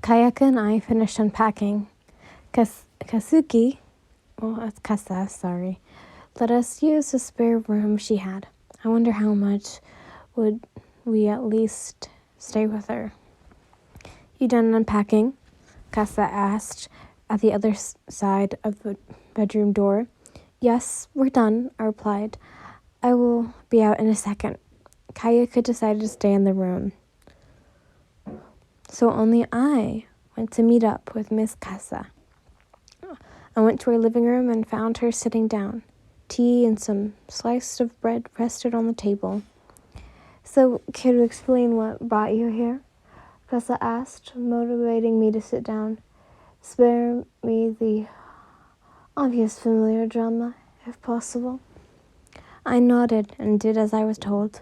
Kayaka and I finished unpacking. Kasuki, well, that's Kasa, sorry, let us use the spare room she had. I wonder how much would we at least stay with her. You done unpacking? Kasa asked at the other side of the bedroom door. Yes, we're done, I replied. I will be out in a second. Kayaka decided to stay in the room. So only I went to meet up with Miss Kasa. I went to her living room and found her sitting down. Tea and some slice of bread rested on the table. So, can you explain what brought you here? Kasa asked, motivating me to sit down. Spare me the obvious familiar drama, if possible. I nodded and did as I was told.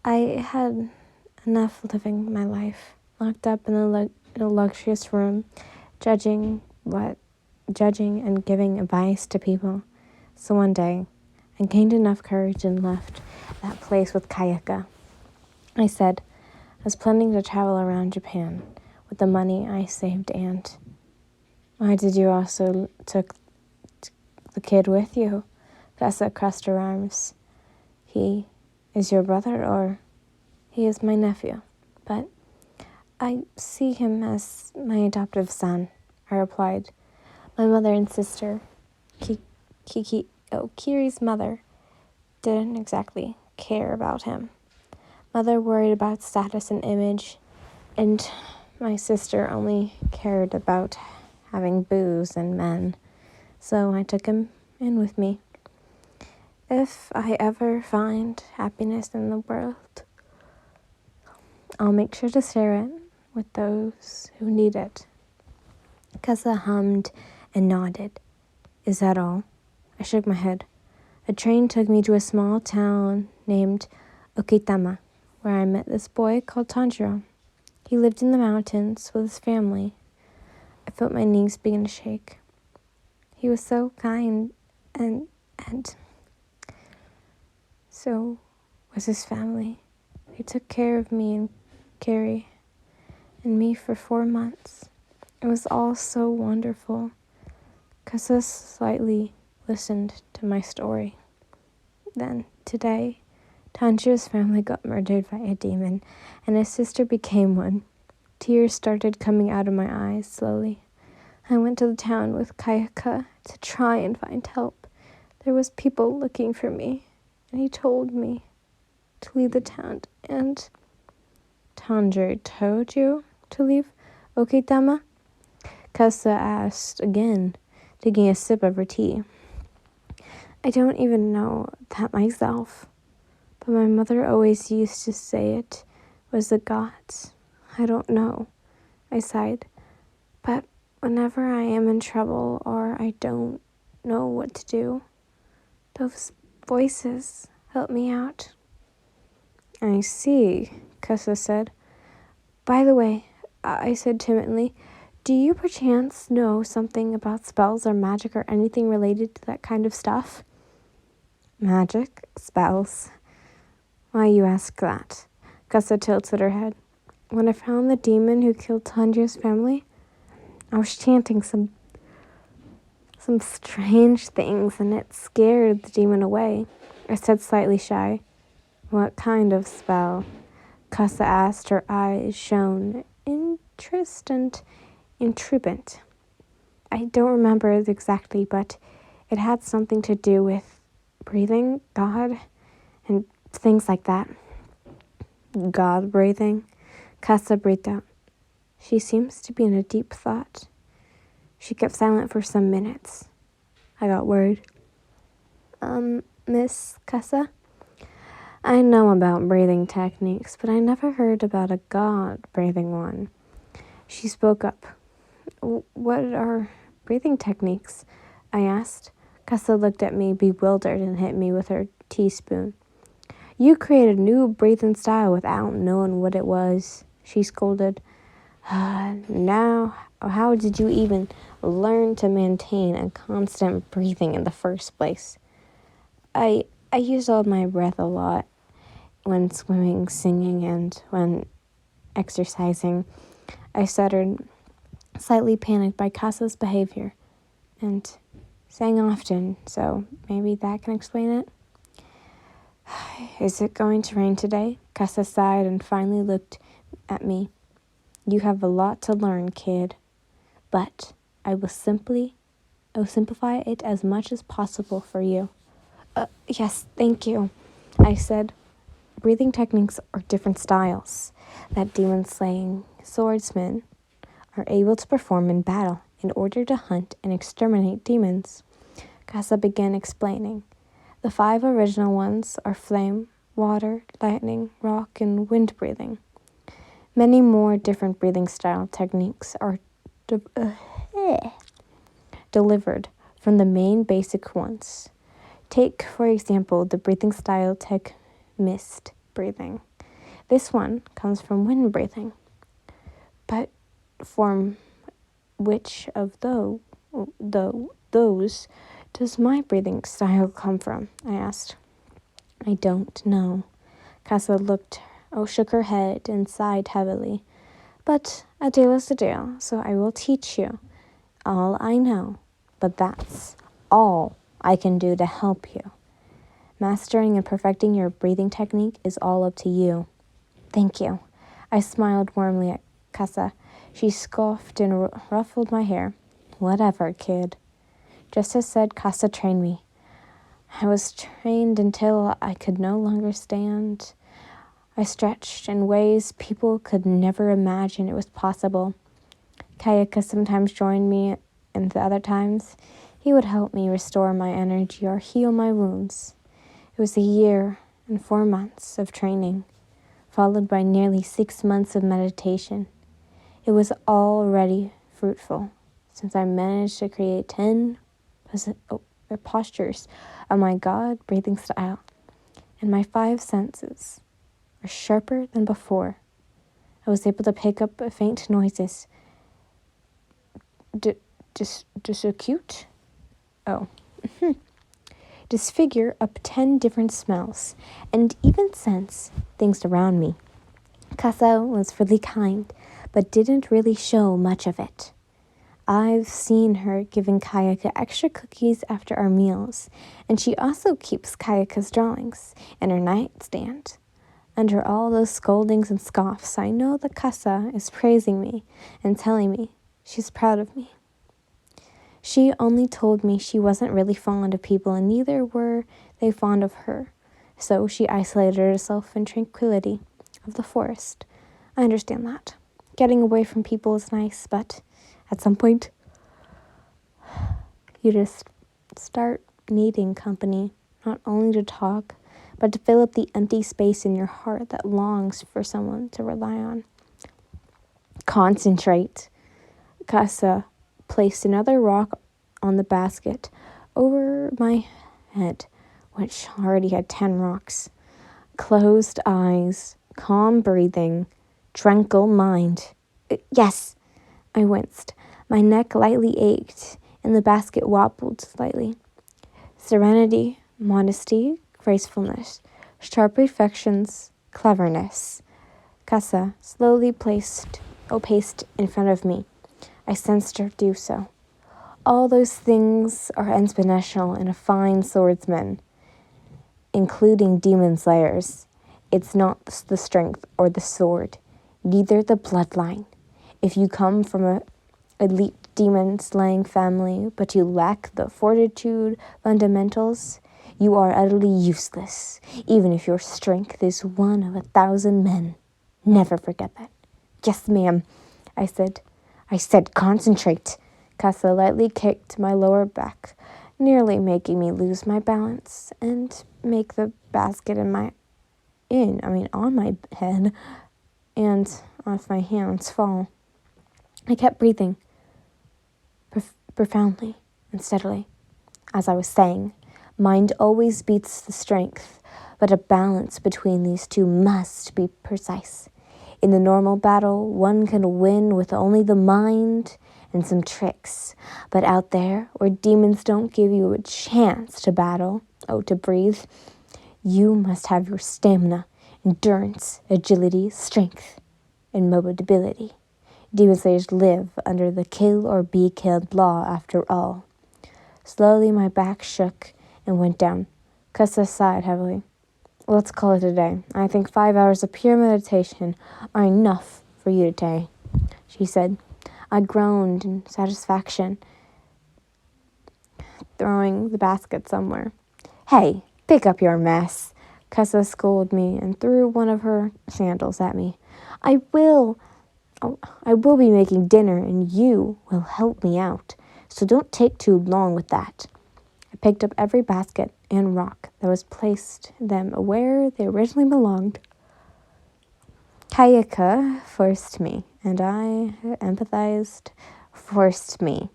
I had enough living my life, locked up in a luxurious room, judging and giving advice to people. So one day, I gained enough courage and left that place with Kayaka. I said, I was planning to travel around Japan with the money I saved, and why did you also took the kid with you? Kasa crossed her arms. He is your brother, or he is my nephew, but I see him as my adoptive son, I replied. My mother and sister, Kiri's mother, didn't exactly care about him. Mother worried about status and image, and my sister only cared about having booze and men, so I took him in with me. If I ever find happiness in the world, I'll make sure to share it with those who need it. Kasa hummed and nodded. Is that all? I shook my head. A train took me to a small town named Okitama, where I met this boy called Tanjiro. He lived in the mountains with his family. I felt my knees begin to shake. He was so kind and so was his family. They took care of me and Carrie and me for 4 months. It was all so wonderful. Kasa slightly listened to my story. Then, today, Tanjiro's family got murdered by a demon, and his sister became one. Tears started coming out of my eyes slowly. I went to the town with Kayaka to try and find help. There was people looking for me, and he told me to leave the town. And Tanjiro told you to leave Okitama? Kasa asked again, taking a sip of her tea. I don't even know that myself, but my mother always used to say it was the gods. I don't know, I sighed, but whenever I am in trouble or I don't know what to do, those voices help me out. I see, Kasa said. By the way, I said timidly, do you perchance know something about spells or magic or anything related to that kind of stuff? Magic? Spells? Why you ask that? Kasa tilted her head. When I found the demon who killed Tanjiro's family, I was chanting some strange things, and it scared the demon away. I said slightly shy. What kind of spell? Kasa asked, her eyes shone interest and intriguant. I don't remember it exactly, but it had something to do with breathing, God, and things like that. God breathing? Kasa breathed out. She seems to be in a deep thought. She kept silent for some minutes. I got worried. Miss Kasa? I know about breathing techniques, but I never heard about a God breathing one. She spoke up. What are breathing techniques? I asked. Kasa looked at me bewildered and hit me with her teaspoon. You created a new breathing style without knowing what it was, she scolded. Now, how did you even learn to maintain a constant breathing in the first place? I use all my breath a lot when swimming, singing, and when exercising. I stuttered, slightly panicked by Casa's behavior, and sang often, so maybe that can explain it. Is it going to rain today? Casa sighed and finally looked at me. You have a lot to learn, kid, but I will simplify it as much as possible for you. Yes, thank you, I said. Breathing techniques are different styles that demon-slaying swordsmen are able to perform in battle in order to hunt and exterminate demons. Casa began explaining. The 5 original ones are flame, water, lightning, rock, and wind breathing. Many more different breathing style techniques are delivered from the main basic ones. Take, for example, the breathing style mist breathing. This one comes from wind breathing. But from which of those does my breathing style come from? I asked. I don't know. Casa shook her head and sighed heavily. But a deal is a deal, so I will teach you all I know. But that's all I can do to help you. Mastering and perfecting your breathing technique is all up to you. Thank you. I smiled warmly at Casa. She scoffed and ruffled my hair. Whatever, kid. Just as said, Casa trained me. I was trained until I could no longer stand. I stretched in ways people could never imagine it was possible. Kayaka sometimes joined me, and the other times, he would help me restore my energy or heal my wounds. It was a year and 4 months of training, followed by nearly 6 months of meditation. It was already fruitful, since I managed to create 10 postures of my God breathing style, and my 5 senses were sharper than before. I was able to pick up faint noises, disacute? Oh. Disfigure up 10 different smells, and even sense things around me. Casa was really kind, but didn't really show much of it. I've seen her giving Kayaka extra cookies after our meals, and she also keeps Kayaka's drawings in her nightstand. Under all those scoldings and scoffs, I know that Casa is praising me and telling me she's proud of me. She only told me she wasn't really fond of people, and neither were they fond of her, so she isolated herself in tranquility of the forest. I understand that. Getting away from people is nice, but at some point, you just start needing company, not only to talk, but to fill up the empty space in your heart that longs for someone to rely on. Concentrate. Casa placed another rock on the basket over my head, which already had 10 rocks. Closed eyes, calm breathing, tranquil mind. Yes, I winced. My neck lightly ached, and the basket wobbled slightly. Serenity, modesty, gracefulness, sharp reflections, cleverness. Casa slowly paced in front of me. I sensed her do so. All those things are exponential in a fine swordsman, including demon slayers. It's not the strength or the sword, neither the bloodline. If you come from an elite demon-slaying family, but you lack the fortitude fundamentals, you are utterly useless, even if your strength is 1 of 1,000 men. Never forget that. Yes, ma'am, I said. Concentrate. Casa lightly kicked my lower back, nearly making me lose my balance and make the basket on my head and off my hands fall. I kept breathing profoundly and steadily. As I was saying, mind always beats the strength, but a balance between these two must be precise. In the normal battle, one can win with only the mind and some tricks. But out there, where demons don't give you a chance to to breathe, you must have your stamina, endurance, agility, strength, and mobility. Demon Slayers live under the kill or be killed law after all. Slowly my back shook and went down. Kessa sighed heavily. Let's call it a day. I think 5 hours of pure meditation are enough for you today, she said. I groaned in satisfaction, throwing the basket somewhere. Hey, pick up your mess. Kessa scolded me and threw one of her sandals at me. I will be making dinner and you will help me out, so don't take too long with that. I picked up every basket and rock that was placed them where they originally belonged. Kayaka forced me, and I forced me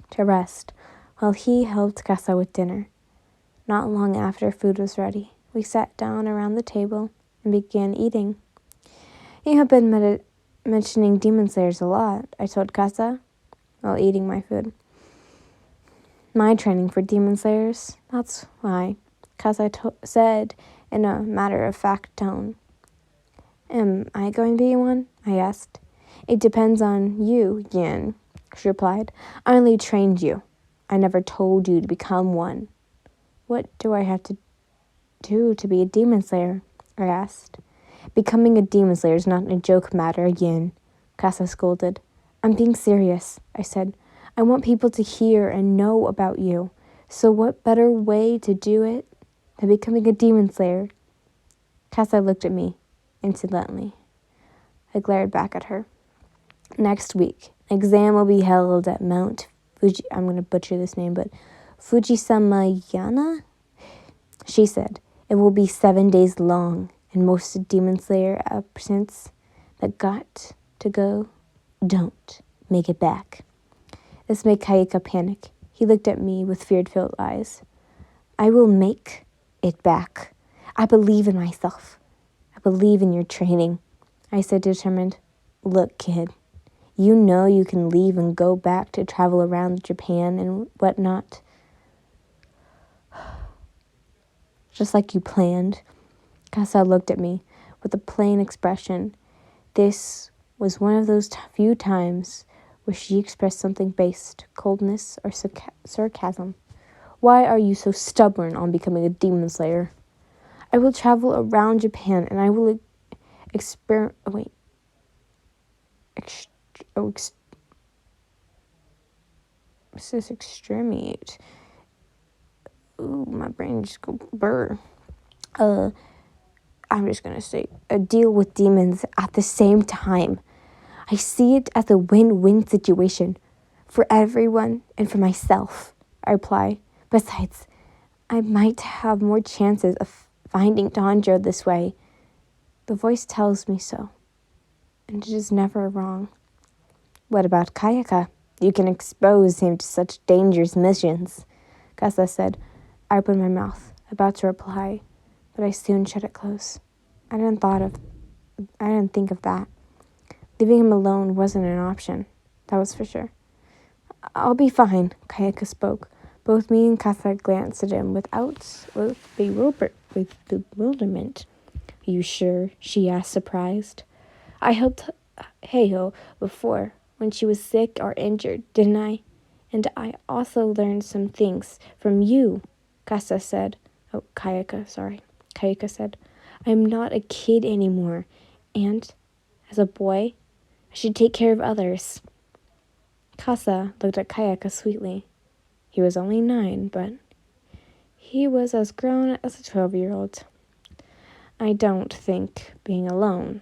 to rest while he helped Kessa with dinner. Not long after food was ready, we sat down around the table and began eating. You have been mentioning Demon Slayers a lot, I told Kessa while eating my food. My training for Demon Slayers, that's why, Kessa said in a matter-of-fact tone. Am I going to be one? I asked. It depends on you, Yin, she replied. I only trained you. I never told you to become one. What do I have to do to be a Demon Slayer? I asked. Becoming a Demon Slayer is not a joke matter, Yin, Kessa scolded. I'm being serious, I said. I want people to hear and know about you. So what better way to do it than becoming a Demon Slayer? Kessa looked at me insolently. I glared back at her. Next week, an exam will be held at Mount Fuji. I'm going to butcher this name, but Fujisamayana? She said, it will be 7 days long, and most Demon Slayer absents that got to go don't make it back. This made Kayaka panic. He looked at me with fear-filled eyes. I will make it back. I believe in myself. I believe in your training, I said determined. Look, kid, you know you can leave and go back to travel around Japan and whatnot. Just like you planned. Kessa looked at me with a plain expression. This was one of those few times where she expressed something based, coldness or sarcasm. Why are you so stubborn on becoming a Demon Slayer? I will travel around Japan and I will exterminate. Ooh, my brain just go burr. I'm just gonna say, deal with demons at the same time. I see it as a win-win situation for everyone and for myself, I reply. Besides, I might have more chances of finding Danjo this way. The voice tells me so, and it is never wrong. What about Kayaka? You can expose him to such dangerous missions, Kessa said. I opened my mouth, about to reply, but I soon shut it close. I didn't think of that. Leaving him alone wasn't an option, that was for sure. I'll be fine, Kayaka spoke. Both me and Kessa glanced at him with bewilderment. Are you sure? She asked, surprised. I helped Heiho before, when she was sick or injured, didn't I? And I also learned some things from you, Kayaka said. Kayaka said. I'm not a kid anymore, and as a boy, I should take care of others. Kessa looked at Kayaka sweetly. He was only 9, but he was as grown as a 12-year-old. I don't like being alone,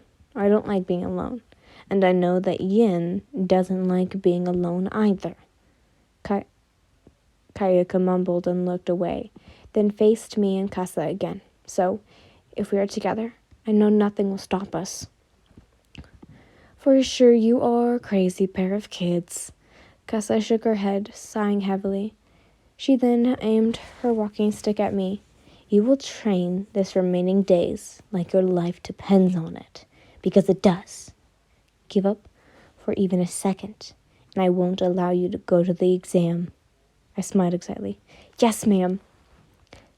and I know that Yin doesn't like being alone either. Kayaka mumbled and looked away, then faced me and Kessa again. So, if we are together, I know nothing will stop us. For sure you are a crazy pair of kids. Kessa shook her head, sighing heavily. She then aimed her walking stick at me. You will train this remaining days like your life depends on it, because it does. Give up for even a second, and I won't allow you to go to the exam. I smiled excitedly. Yes, ma'am.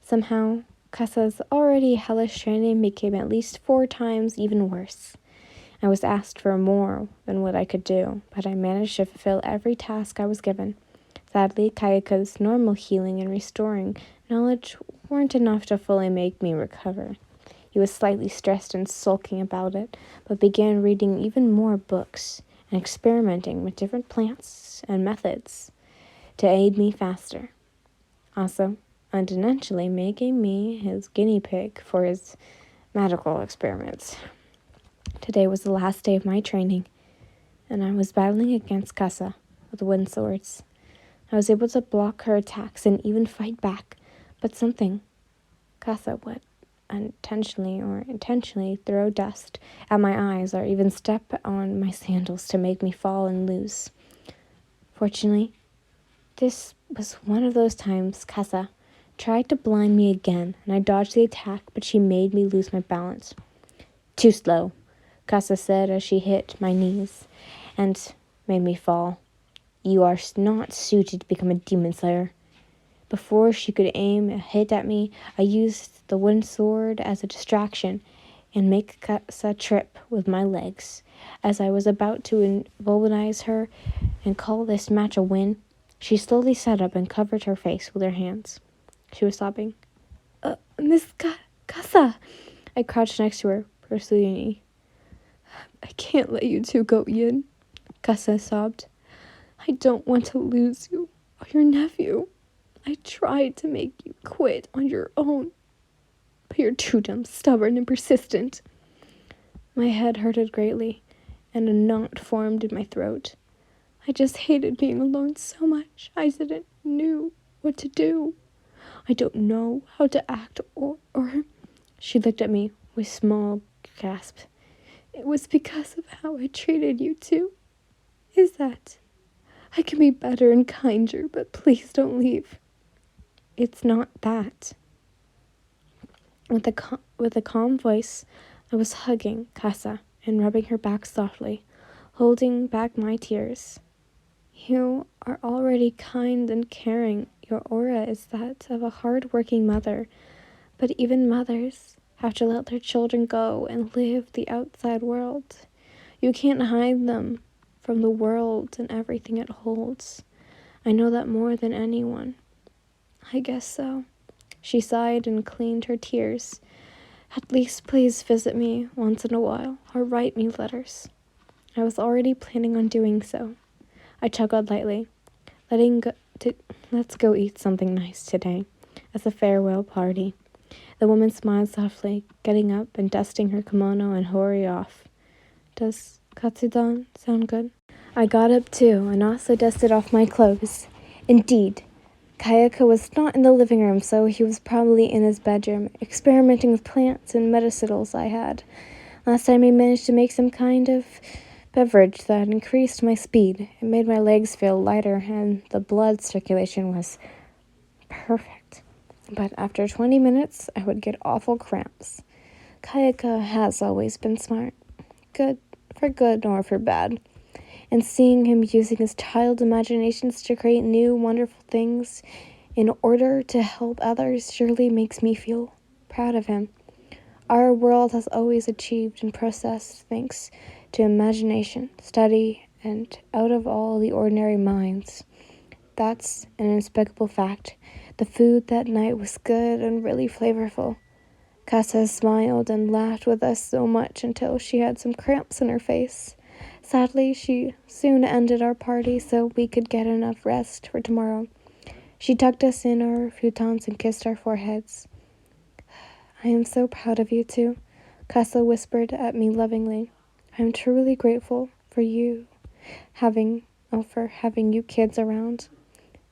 Somehow, Kessa's already hellish training became at least 4 times even worse. I was asked for more than what I could do, but I managed to fulfill every task I was given. Sadly, Kayaka's normal healing and restoring knowledge weren't enough to fully make me recover. He was slightly stressed and sulking about it, but began reading even more books and experimenting with different plants and methods to aid me faster. Also, unintentionally making me his guinea pig for his medical experiments. Today was the last day of my training, and I was battling against Casa with wind swords. I was able to block her attacks and even fight back, but something, Casa would unintentionally or intentionally throw dust at my eyes or even step on my sandals to make me fall and lose. Fortunately, this was one of those times Casa tried to blind me again, and I dodged the attack, but she made me lose my balance. Too slow, Casa said as she hit my knees and made me fall. You are not suited to become a demon slayer. Before she could aim a hit at me, I used the wind sword as a distraction and make Casa trip with my legs. As I was about to immobilize her and call this match a win, she slowly sat up and covered her face with her hands. She was sobbing. Miss Casa! I crouched next to her, pursuing me. I can't let you two go, Ian, Casa sobbed. I don't want to lose you or your nephew. I tried to make you quit on your own, but you're too damn stubborn and persistent. My head hurted greatly, and a knot formed in my throat. I just hated being alone so much. I didn't know what to do. I don't know how to act or... She looked at me with small gasp. It was because of how I treated you two. Is that? I can be better and kinder, but please don't leave. It's not that. With a calm voice, I was hugging Casa and rubbing her back softly, holding back my tears. You are already kind and caring. Your aura is that of a hard-working mother, but even mothers have to let their children go and live the outside world. You can't hide them from the world and everything it holds. I know that more than anyone. I guess so. She sighed and cleaned her tears. At least please visit me once in a while or write me letters. I was already planning on doing so. I chuckled lightly. Let's go eat something nice today, as a farewell party. The woman smiled softly, getting up and dusting her kimono and hurry off. Does katsudon sound good? I got up too and also dusted off my clothes. Indeed, Kayaka was not in the living room, so he was probably in his bedroom, experimenting with plants and medicinals I had. Last time he managed to make some kind of beverage that increased my speed. It made my legs feel lighter, and the blood circulation was perfect. But after 20 minutes, I would get awful cramps. Kayaka has always been smart. Good or for bad. And seeing him using his child imaginations to create new, wonderful things in order to help others surely makes me feel proud of him. Our world has always achieved and processed thanks to imagination, study, and out of all the ordinary minds. That's an unspeakable fact. The food that night was good and really flavorful. Casa smiled and laughed with us so much until she had some cramps in her face. Sadly, she soon ended our party so we could get enough rest for tomorrow. She tucked us in our futons and kissed our foreheads. I am so proud of you two, Casa whispered at me lovingly. I am truly grateful for having you kids around.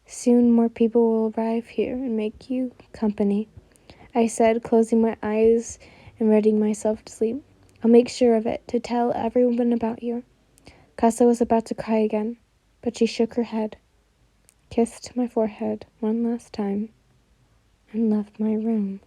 Soon more people will arrive here and make you company, I said, closing my eyes and readying myself to sleep. I'll make sure of it to tell everyone about you. Casa was about to cry again, but she shook her head, kissed my forehead one last time, and left my room.